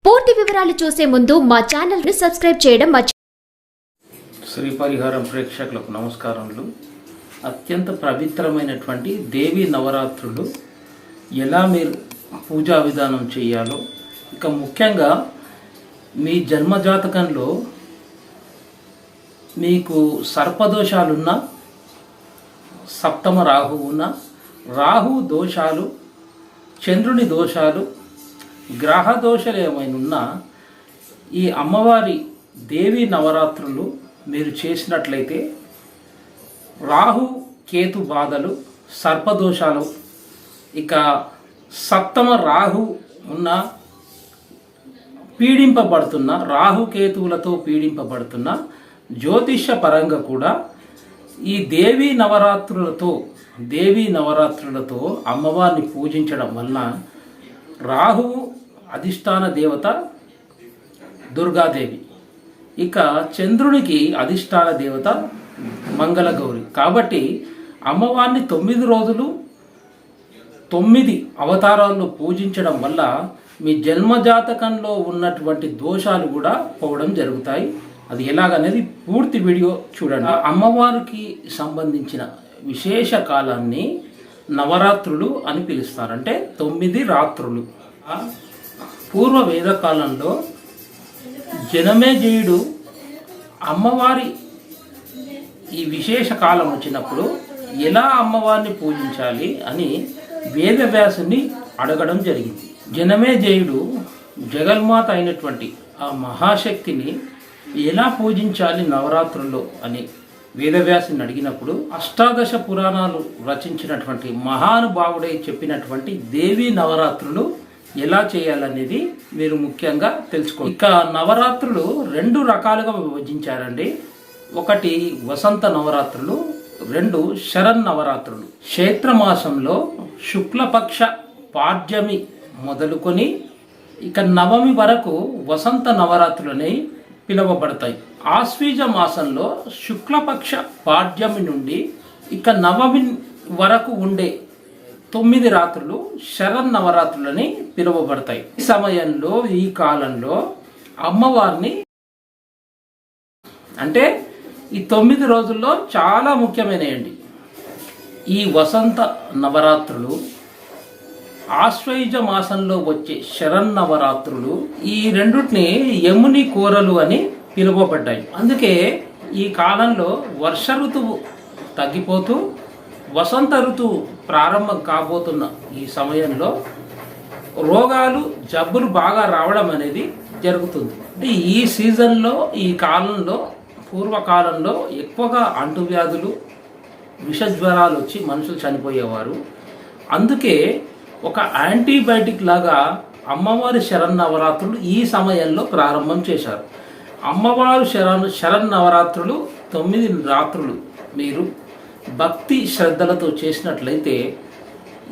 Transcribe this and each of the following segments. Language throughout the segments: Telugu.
పూర్తి వివరాలు చూసే ముందు మా ఛానల్ ని సబ్స్క్రైబ్ చేయడం శ్రీ పరిహారం ప్రేక్షకులకు నమస్కారములు. అత్యంత పవిత్రమైనటువంటి దేవి నవరాత్రులు ఎలా మీరు పూజా విధానం చేయాలో, ఇక ముఖ్యంగా మీ జన్మజాతకంలో మీకు సర్పదోషాలున్నా, సప్తమ రాహు ఉన్న, రాహు దోషాలు, చంద్రుని దోషాలు, గ్రహ దోషాలు ఏమైనా ఉన్నా ఈ అమ్మవారి దేవి నవరాత్రులు మీరు చేసినట్లయితే రాహు కేతు బాధలు, సర్పదోషాలు, ఇక సప్తమ రాహు ఉన్న పీడింపబడుతున్న, రాహుకేతువులతో పీడింపబడుతున్న జ్యోతిష పరంగా కూడా ఈ దేవీ నవరాత్రులతో అమ్మవారిని పూజించడం వలన రాహువు అధిష్టాన దేవత దుర్గాదేవి, ఇక చంద్రునికి అధిష్టాన దేవత మంగళగౌరి. కాబట్టి అమ్మవారిని 9 రోజులు 9 అవతారాల్లో పూజించడం వల్ల మీ జన్మజాతకంలో ఉన్నటువంటి దోషాలు కూడా పోవడం జరుగుతాయి. అది ఎలాగనేది పూర్తి వీడియో చూడండి. అమ్మవారికి సంబంధించిన విశేష కాలాన్ని నవరాత్రులు అని పిలుస్తారు, అంటే 9 రాత్రులు. పూర్వ వేదకాలంలో జనమేజయుడు అమ్మవారి ఈ విశేష కాలం వచ్చినప్పుడు ఎలా అమ్మవారిని పూజించాలి అని వేదవ్యాసుని అడగడం జరిగింది. జనమేజయుడు జగన్మాత అయినటువంటి ఆ మహాశక్తిని ఎలా పూజించాలి నవరాత్రుల్లో అని వేదవ్యాసుని అడిగినప్పుడు అష్టాదశ పురాణాలు రచించినటువంటి మహానుభావుడై చెప్పినటువంటి దేవీ నవరాత్రులు ఎలా చేయాలనేది మీరు ముఖ్యంగా తెలుసుకోండి. ఇక నవరాత్రులు 2 రకాలుగా విభజించారండి. ఒకటి వసంత నవరాత్రులు, 2 శరన్నవరాత్రులు. చైత్రమాసంలో శుక్లపక్ష పాడ్యమి మొదలుకొని ఇక నవమి వరకు వసంత నవరాత్రులని పిలువబడతాయి. ఆశ్వీజ మాసంలో శుక్లపక్ష పాడ్యమి నుండి ఇక నవమి వరకు ఉండే 9 రాత్రులు శరన్నవరాత్రులని పిలువబడతాయి. ఈ సమయంలో, ఈ కాలంలో అమ్మవారిని, అంటే ఈ 9 రోజుల్లో చాలా ముఖ్యమైనవి ఈ వసంత నవరాత్రులు, ఆశ్వయుజ మాసంలో వచ్చే శరన్నవరాత్రులు, ఈ రెండుటిని యముని కోరలు అని పిలువబడ్డాయి. అందుకే ఈ కాలంలో వర్ష ఋతువు తగ్గిపోతూ వసంత ఋతువు ప్రారంభం కాబోతున్న ఈ సమయంలో రోగాలు, జబ్బులు బాగా రావడం అనేది జరుగుతుంది. అంటే ఈ సీజన్లో, ఈ కాలంలో, పూర్వకాలంలో ఎక్కువగా అంటువ్యాధులు, విషజ్వరాలు వచ్చి మనుషులు చనిపోయేవారు. అందుకే ఒక యాంటీబయాటిక్ లాగా అమ్మవారి శరన్నవరాత్రులు ఈ సమయంలో ప్రారంభం చేశారు. అమ్మవారు శరన్నవరాత్రులు 9 రాత్రులు మీరు భక్తి శ్రద్ధలతో చేసినట్లయితే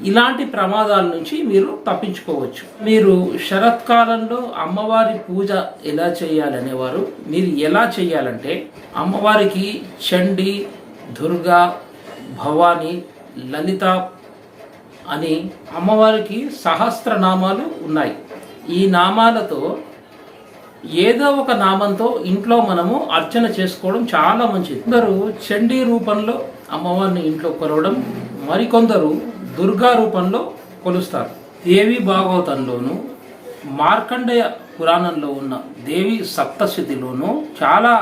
ఇలాంటి ప్రమాదాల నుంచి మీరు తప్పించుకోవచ్చు. మీరు శరత్కాలంలో అమ్మవారి పూజ ఎలా చేయాలనేవారు, మీరు ఎలా చేయాలంటే అమ్మవారికి చండి, దుర్గా, భవాని, లలిత అని అమ్మవారికి సహస్రనామాలు ఉన్నాయి. ఈ నామాలతో ఏదో ఒక నామంతో ఇంట్లో మనము అర్చన చేసుకోవడం చాలా మంచిది. కొందరు చండీ రూపంలో అమ్మవారిని ఇంట్లో కొలవడం, మరికొందరు దుర్గా రూపంలో కొలుస్తారు. దేవి భాగవతంలోను, మార్కండేయ పురాణంలో ఉన్న దేవి సప్తశతిలోను, చాలా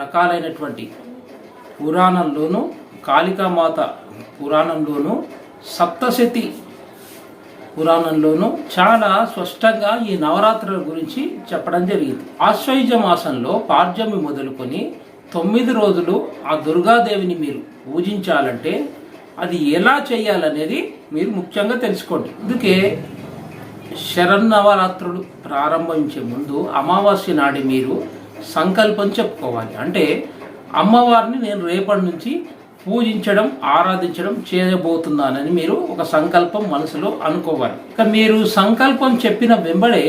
రకాలైనటువంటి పురాణంలోను, కాళికామాత పురాణంలోను, సప్తశతి పురాణంలోనూ చాలా స్పష్టంగా ఈ నవరాత్రుల గురించి చెప్పడం జరిగింది. ఆశ్వయుజ మాసంలో పాడ్యమి మొదలుకొని 9 రోజులు ఆ దుర్గాదేవిని మీరు పూజించాలంటే అది ఎలా చేయాలనేది మీరు ముఖ్యంగా తెలుసుకోండి. అందుకే శరన్నవరాత్రులు ప్రారంభించే ముందు అమావాస్య నాడి మీరు సంకల్పం చెప్పుకోవాలి. అంటే అమ్మవారిని నేను రేపటి నుంచి పూజించడం, ఆరాధించడం చేయబోతున్నానని మీరు ఒక సంకల్పం మనసులో అనుకోవాలి. ఇక మీరు సంకల్పం చెప్పిన వెంబడే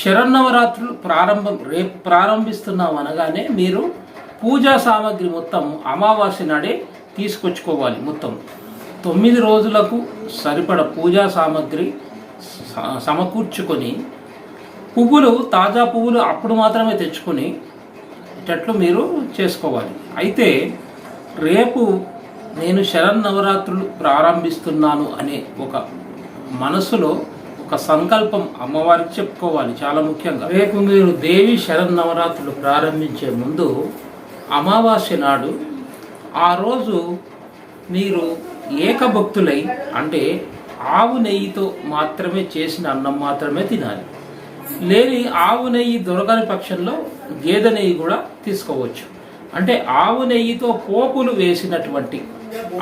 శరన్నవరాత్రులు రేపు ప్రారంభిస్తున్నాం అనగానే మీరు పూజా సామాగ్రి మొత్తం అమావాస్య నాడే తీసుకొచ్చుకోవాలి. మొత్తం 9 రోజులకు సరిపడ పూజా సామాగ్రి సమకూర్చుకొని పువ్వులు, తాజా పువ్వులు అప్పుడు మాత్రమే తెచ్చుకొని చెట్లు మీరు చేసుకోవాలి. అయితే రేపు నేను శరన్నవరాత్రులు ప్రారంభిస్తున్నాను అనే ఒక మనసులో ఒక సంకల్పం అమ్మవారికి చెప్పుకోవాలి. చాలా ముఖ్యంగా రేపు మీరు దేవి శరన్నవరాత్రులు ప్రారంభించే ముందు అమావాస్య నాడు ఆ రోజు మీరు ఏకభక్తులై, అంటే ఆవు నెయ్యితో మాత్రమే చేసిన అన్నం మాత్రమే తినాలి. లేని ఆవు నెయ్యి దొరకని పక్షంలో గేదె నెయ్యి కూడా తీసుకోవచ్చు. అంటే ఆవు నెయ్యితో పోపులు వేసినటువంటి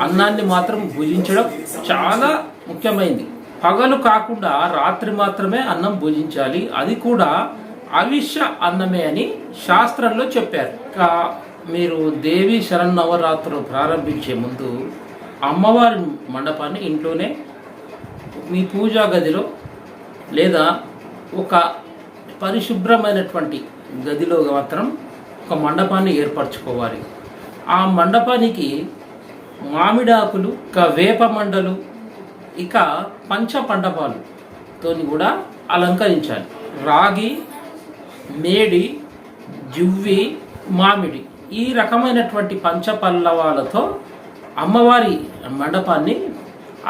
అన్నాన్ని మాత్రం భుజించడం చాలా ముఖ్యమైనది. పగలు కాకుండా రాత్రి మాత్రమే అన్నం భుజించాలి. అది కూడా అవిష్య అన్నమే అని శాస్త్రంలో చెప్పారు. ఇంకా మీరు దేవి శరన్నవరాత్రులు ప్రారంభించే ముందు అమ్మవారి మండపాన్ని ఇంట్లోనే మీ పూజా గదిలో లేదా ఒక పరిశుభ్రమైనటువంటి గదిలో మాత్రం ఒక మండపాన్ని ఏర్పరచుకోవాలి. ఆ మండపానికి మామిడాకులు, వేప మండలు, ఇక పంచ పండపాలతో కూడా అలంకరించాలి. రాగి, మేడి, జువ్వి, మామిడి ఈ రకమైనటువంటి పంచపల్లవాలతో అమ్మవారి మండపాన్ని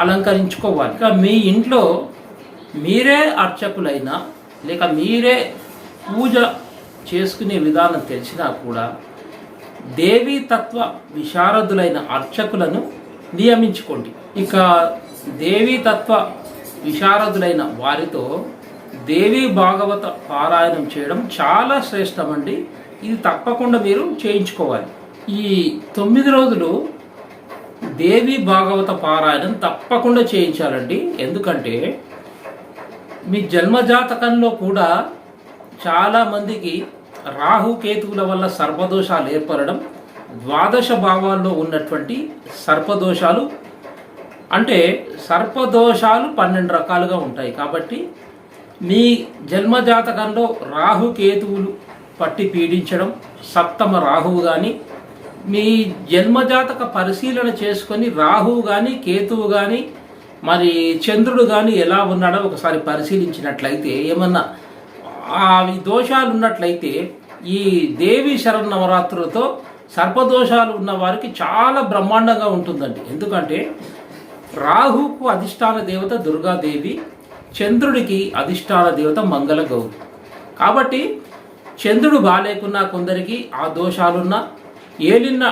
అలంకరించుకోవాలి. ఇక మీ ఇంట్లో మీరే అర్చకులైనా లేక మీరే పూజ చేసుకునే విధానం తెలిసినా కూడా దేవీ తత్వ విశారదులైన అర్చకులను నియమించుకోండి. ఇక దేవీ తత్వ విశారదులైన వారితో దేవీ భాగవత పారాయణం చేయడం చాలా శ్రేష్టమండి. ఇది తప్పకుండా మీరు చేయించుకోవాలి. ఈ 9 రోజులు దేవీ భాగవత పారాయణం తప్పకుండా చేయించాలండి. ఎందుకంటే మీ జన్మజాతకంలో కూడా చాలామందికి రాహుకేతువుల వల్ల సర్పదోషాలు ఏర్పడడం, ద్వాదశ భావాల్లో ఉన్నటువంటి సర్పదోషాలు, అంటే సర్పదోషాలు 12 రకాలుగా ఉంటాయి. కాబట్టి మీ జన్మజాతకంలో రాహుకేతువులు పట్టి పీడించడం, సప్తమ రాహువు కానీ, మీ జన్మజాతక పరిశీలన చేసుకొని రాహువు కానీ కేతువు కానీ మరి చంద్రుడు కానీ ఎలా ఉన్నాడో ఒకసారి పరిశీలించినట్లయితే ఏమన్నా అవి దోషాలు ఉన్నట్లయితే ఈ దేవి శరన్నవరాత్రులతో సర్పదోషాలు ఉన్న వారికి చాలా బ్రహ్మాండంగా ఉంటుందండి. ఎందుకంటే రాహుకు అధిష్టాన దేవత దుర్గాదేవి, చంద్రుడికి అధిష్టాన దేవత మంగళ గౌరి. కాబట్టి చంద్రుడు బాలేకున్నా కొందరికి ఆ దోషాలున్నా, ఏలిన్న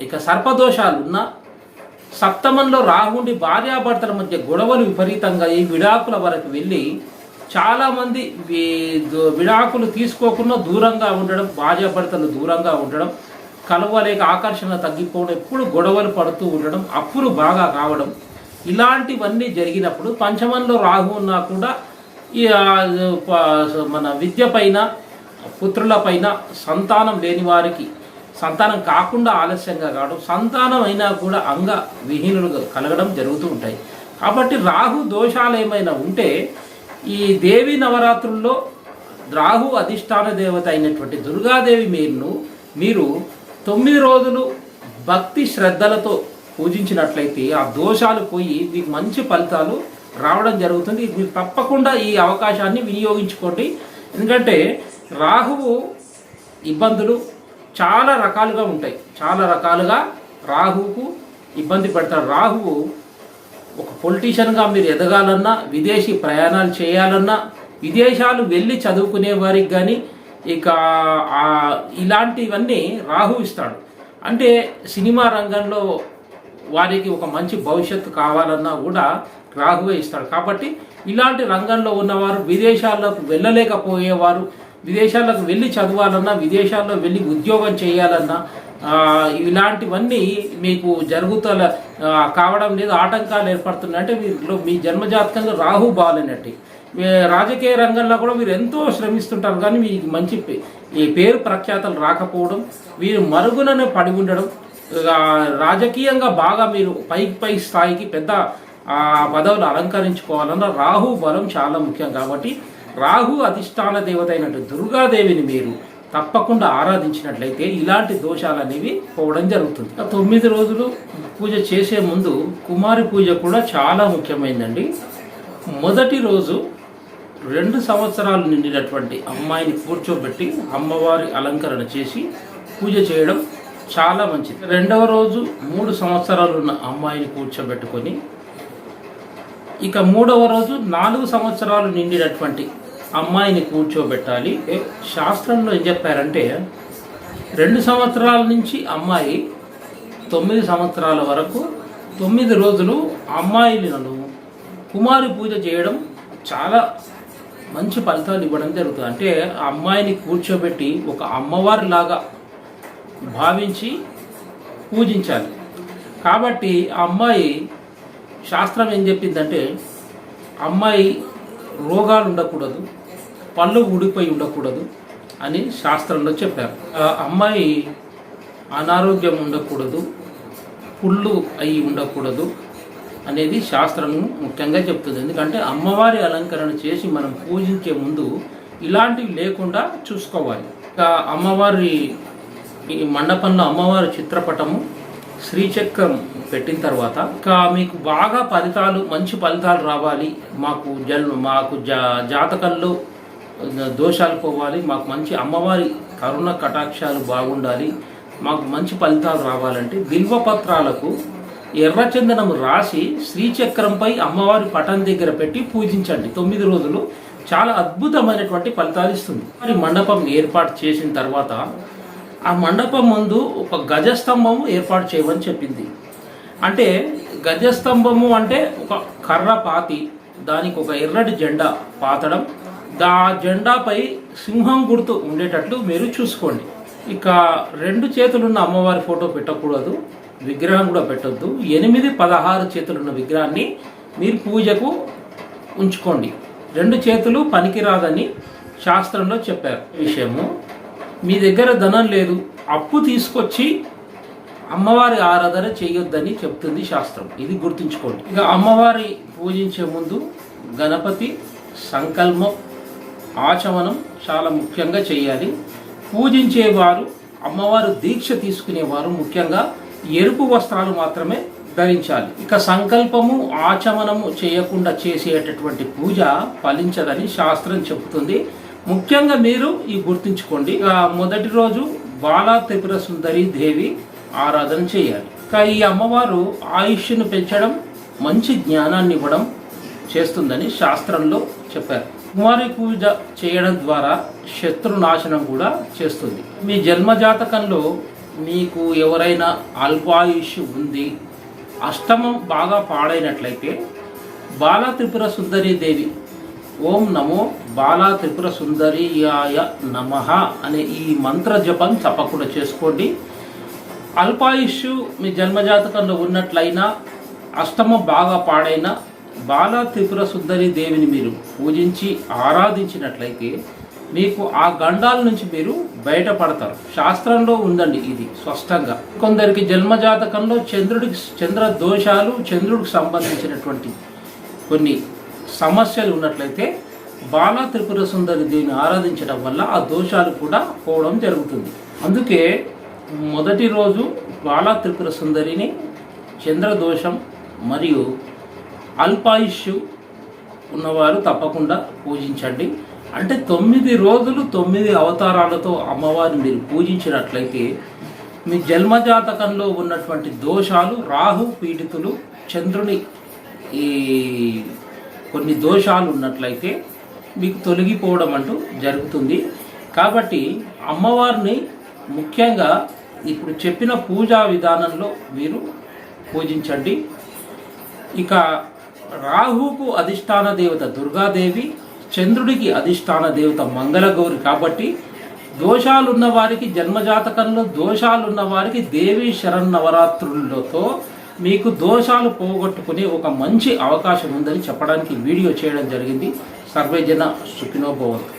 ఇక సర్పదోషాలున్నా, సప్తమంలో రాహుండి భార్యాభర్తల మధ్య గొడవలు విపరీతంగా ఈ విడాకుల వరకు వెళ్ళి చాలామంది విడాకులు తీసుకోకుండా దూరంగా ఉండడం, భార్యాభర్తలు దూరంగా ఉండడం, కలవలేక ఆకర్షణ తగ్గిపోవడం, ఎప్పుడు గొడవలు పడుతూ ఉండడం, అప్పులు బాగా కావడం, ఇలాంటివన్నీ జరిగినప్పుడు పంచమంలో రాహు ఉన్నా కూడా మన విద్య పైన, పుత్రుల పైన, సంతానం లేని వారికి సంతానం కాకుండా ఆలస్యంగా కావడం, సంతానం అయినా కూడా అంగ విహీనులుగా కలగడం జరుగుతూ ఉంటాయి. కాబట్టి రాహు దోషాలు ఏమైనా ఉంటే ఈ దేవి నవరాత్రుల్లో రాహు అధిష్టాన దేవత అయినటువంటి దుర్గాదేవి మీరు 9 రోజులు భక్తి శ్రద్ధలతో పూజించినట్లయితే ఆ దోషాలు పోయి మీకు మంచి ఫలితాలు రావడం జరుగుతుంది. మీరు తప్పకుండా ఈ అవకాశాన్ని వినియోగించుకోండి. ఎందుకంటే రాహువు ఇబ్బందులు చాలా రకాలుగా ఉంటాయి. చాలా రకాలుగా రాహువుకు ఇబ్బంది పెడతాడు. రాహువు ఒక పొలిటీషియన్గా మీరు ఎదగాలన్నా, విదేశీ ప్రయాణాలు చేయాలన్నా, విదేశాలు వెళ్ళి చదువుకునే వారికి కానీ ఇక ఇలాంటివన్నీ రాహు ఇస్తాడు. అంటే సినిమా రంగంలో వారికి ఒక మంచి భవిష్యత్తు కావాలన్నా కూడా రాహువే ఇస్తాడు. కాబట్టి ఇలాంటి రంగంలో ఉన్నవారు, విదేశాల్లోకి వెళ్ళలేకపోయేవారు, విదేశాలకు వెళ్ళి చదవాలన్నా, విదేశాల్లో వెళ్ళి ఉద్యోగం చేయాలన్నా ఇలాంటివన్నీ మీకు కావడం లేదు, ఆటంకాలు ఏర్పడుతున్నాయి. అంటే మీ జన్మజాతకంగా రాహు బాగాలేనట్టు. రాజకీయ రంగంలో కూడా మీరు ఎంతో శ్రమిస్తుంటారు, కానీ మీకు మంచి పేరు ప్రఖ్యాతలు రాకపోవడం, మీరు మరుగుననే పడి ఉండడం, రాజకీయంగా బాగా మీరు పై స్థాయికి పెద్ద పదవులు అలంకరించుకోవాలన్న రాహు బలం చాలా ముఖ్యం. కాబట్టి రాహు అధిష్టాన దేవత అయినట్టు దుర్గాదేవిని మీరు తప్పకుండా ఆరాధించినట్లయితే ఇలాంటి దోషాలు అనేవి పోవడం జరుగుతుంది. 9 రోజులు పూజ చేసే ముందు కుమారి పూజ కూడా చాలా ముఖ్యమైనదండి. మొదటి రోజు 2 సంవత్సరాలు నిండినటువంటి అమ్మాయిని కూర్చోబెట్టి అమ్మవారి అలంకరణ చేసి పూజ చేయడం చాలా మంచిది. 2వ రోజు 3 సంవత్సరాలు ఉన్న అమ్మాయిని కూర్చోబెట్టుకొని, ఇక 3వ రోజు 4 సంవత్సరాలు నిండినటువంటి అమ్మాయిని కూర్చోబెట్టాలి. శాస్త్రంలో ఏం చెప్పారంటే 2 సంవత్సరాల నుంచి అమ్మాయి 9 సంవత్సరాల వరకు 9 రోజులు అమ్మాయిలను కుమారి పూజ చేయడం చాలా మంచి ఫలితాలు ఇవ్వడం జరుగుతుంది. అంటే ఆ అమ్మాయిని కూర్చోబెట్టి ఒక అమ్మవారి లాగా భావించి పూజించాలి. కాబట్టి ఆ అమ్మాయి శాస్త్రం ఏం చెప్పిందంటే అమ్మాయి రోగాలు ఉండకూడదు, పళ్ళు ఊడిపోయి ఉండకూడదు అని శాస్త్రంలో చెప్పారు. ఆ అమ్మాయి అనారోగ్యం ఉండకూడదు, పుళ్ళు అయి ఉండకూడదు అనేది శాస్త్రం ముఖ్యంగా చెప్తుంది. ఎందుకంటే అమ్మవారి అలంకరణ చేసి మనం పూజించే ముందు ఇలాంటివి లేకుండా చూసుకోవాలి. ఇంకా అమ్మవారి ఈ మండపంలో అమ్మవారి చిత్రపటము శ్రీచక్రం పెట్టిన తర్వాత ఇంకా మీకు బాగా ఫలితాలు మంచి ఫలితాలు రావాలి, మాకు జాతకంలో దోషాలు పోవాలి, మాకు మంచి అమ్మవారి కరుణ కటాక్షాలు బాగుండాలి, మాకు మంచి ఫలితాలు రావాలంటే బిల్వపత్రాలకు ఎర్రచందనం రాసి శ్రీచక్రంపై అమ్మవారి పటం దగ్గర పెట్టి పూజించండి. 9 రోజులు చాలా అద్భుతమైనటువంటి ఫలితాలు ఇస్తుంది. మరి మండపం ఏర్పాటు చేసిన తర్వాత ఆ మండపం ముందు ఒక గజస్తంభము ఏర్పాటు చేయమని చెప్పింది. అంటే గజస్తంభము అంటే ఒక కర్ర పాతి దానికి ఒక ఎర్రటి జెండా పాతడం, ఆ జెండాపై సింహం గుర్తు ఉండేటట్లు మీరు చూసుకోండి. ఇక 2 చేతులున్న అమ్మవారి ఫోటో పెట్టకూడదు, విగ్రహం కూడా పెట్టొద్దు. 8, 16 చేతులున్న విగ్రహాన్ని మీరు పూజకు ఉంచుకోండి. 2 చేతులు పనికిరాదని శాస్త్రంలో చెప్పారు. విషయము మీ దగ్గర ధనం లేదు, అప్పు తీసుకొచ్చి అమ్మవారి ఆరాధన చేయొద్దని చెప్తుంది శాస్త్రం. ఇది గుర్తుంచుకోండి. ఇక అమ్మవారి పూజించే ముందు గణపతి సంకల్పం ఆచమనం చాలా ముఖ్యంగా చేయాలి. పూజించేవారు అమ్మవారు దీక్ష తీసుకునేవారు ముఖ్యంగా ఎరుపు వస్త్రాలు మాత్రమే ధరించాలి. ఇక సంకల్పము ఆచమనము చేయకుండా చేసేటటువంటి పూజ ఫలించదని శాస్త్రం చెబుతుంది. ముఖ్యంగా మీరు ఈ గుర్తుంచుకోండి. ఇక మొదటి రోజు బాలా త్రిపుర సుందరి దేవి ఆరాధన చేయాలి. ఇక ఈ అమ్మవారు ఆయుష్ను పెంచడం, మంచి జ్ఞానాన్ని ఇవ్వడం చేస్తుందని శాస్త్రంలో చెప్పారు. కుమారి పూజ చేయడం ద్వారా శత్రునాశనం కూడా చేస్తుంది. మీ జన్మజాతకంలో మీకు ఎవరైనా అల్పాయుష్ ఉంది, అష్టమం బాగా పాడైనట్లయితే బాలా త్రిపుర సుందరి దేవి ఓం నమో బాలా త్రిపుర సుందరియాయ నమః అనే ఈ మంత్ర జపం తప్పకుండా చేసుకోండి. అల్పాయుష్ మీ జన్మజాతకంలో ఉన్నట్లయినా, అష్టమం బాగా పాడైన బాలా త్రిపుర సుందరి దేవిని మీరు పూజించి ఆరాధించినట్లయితే మీకు ఆ గండాల నుంచి మీరు బయటపడతారు. శాస్త్రంలో ఉందండి ఇది స్పష్టంగా. కొందరికి జన్మజాతకంలో చంద్ర దోషాలు, చంద్రుడికి సంబంధించినటువంటి కొన్ని సమస్యలు ఉన్నట్లయితే బాలా త్రిపుర సుందరి దేవిని ఆరాధించడం వల్ల ఆ దోషాలు కూడా పోవడం జరుగుతుంది. అందుకే మొదటి రోజు బాలా త్రిపుర సుందరిని చంద్రదోషం మరియు అల్పాయుష్ ఉన్నవారు తప్పకుండా పూజించండి. అంటే 9 రోజులు 9 అవతారాలతో అమ్మవారిని మీరు పూజించినట్లయితే మీ జన్మజాతకంలో ఉన్నటువంటి దోషాలు, రాహు పీడితులు, చంద్రుని ఈ కొన్ని దోషాలు ఉన్నట్లయితే మీకు తొలగిపోవడం అంటూ జరుగుతుంది. కాబట్టి అమ్మవారిని ముఖ్యంగా ఇప్పుడు చెప్పిన పూజా విధానంలో మీరు పూజించండి. ఇక రాహుకు అధిష్టాన దేవత దుర్గాదేవి, చంద్రుడికి అధిష్టాన దేవత మంగళగౌరి. కాబట్టి దోషాలున్న వారికి, జన్మజాతకంలో దోషాలున్న వారికి దేవి శరన్నవరాత్రులతో మీకు దోషాలు పోగొట్టుకునే ఒక మంచి అవకాశం ఉందని చెప్పడానికి వీడియో చేయడం జరిగింది. సర్వేజన సుఖినో భవంతు.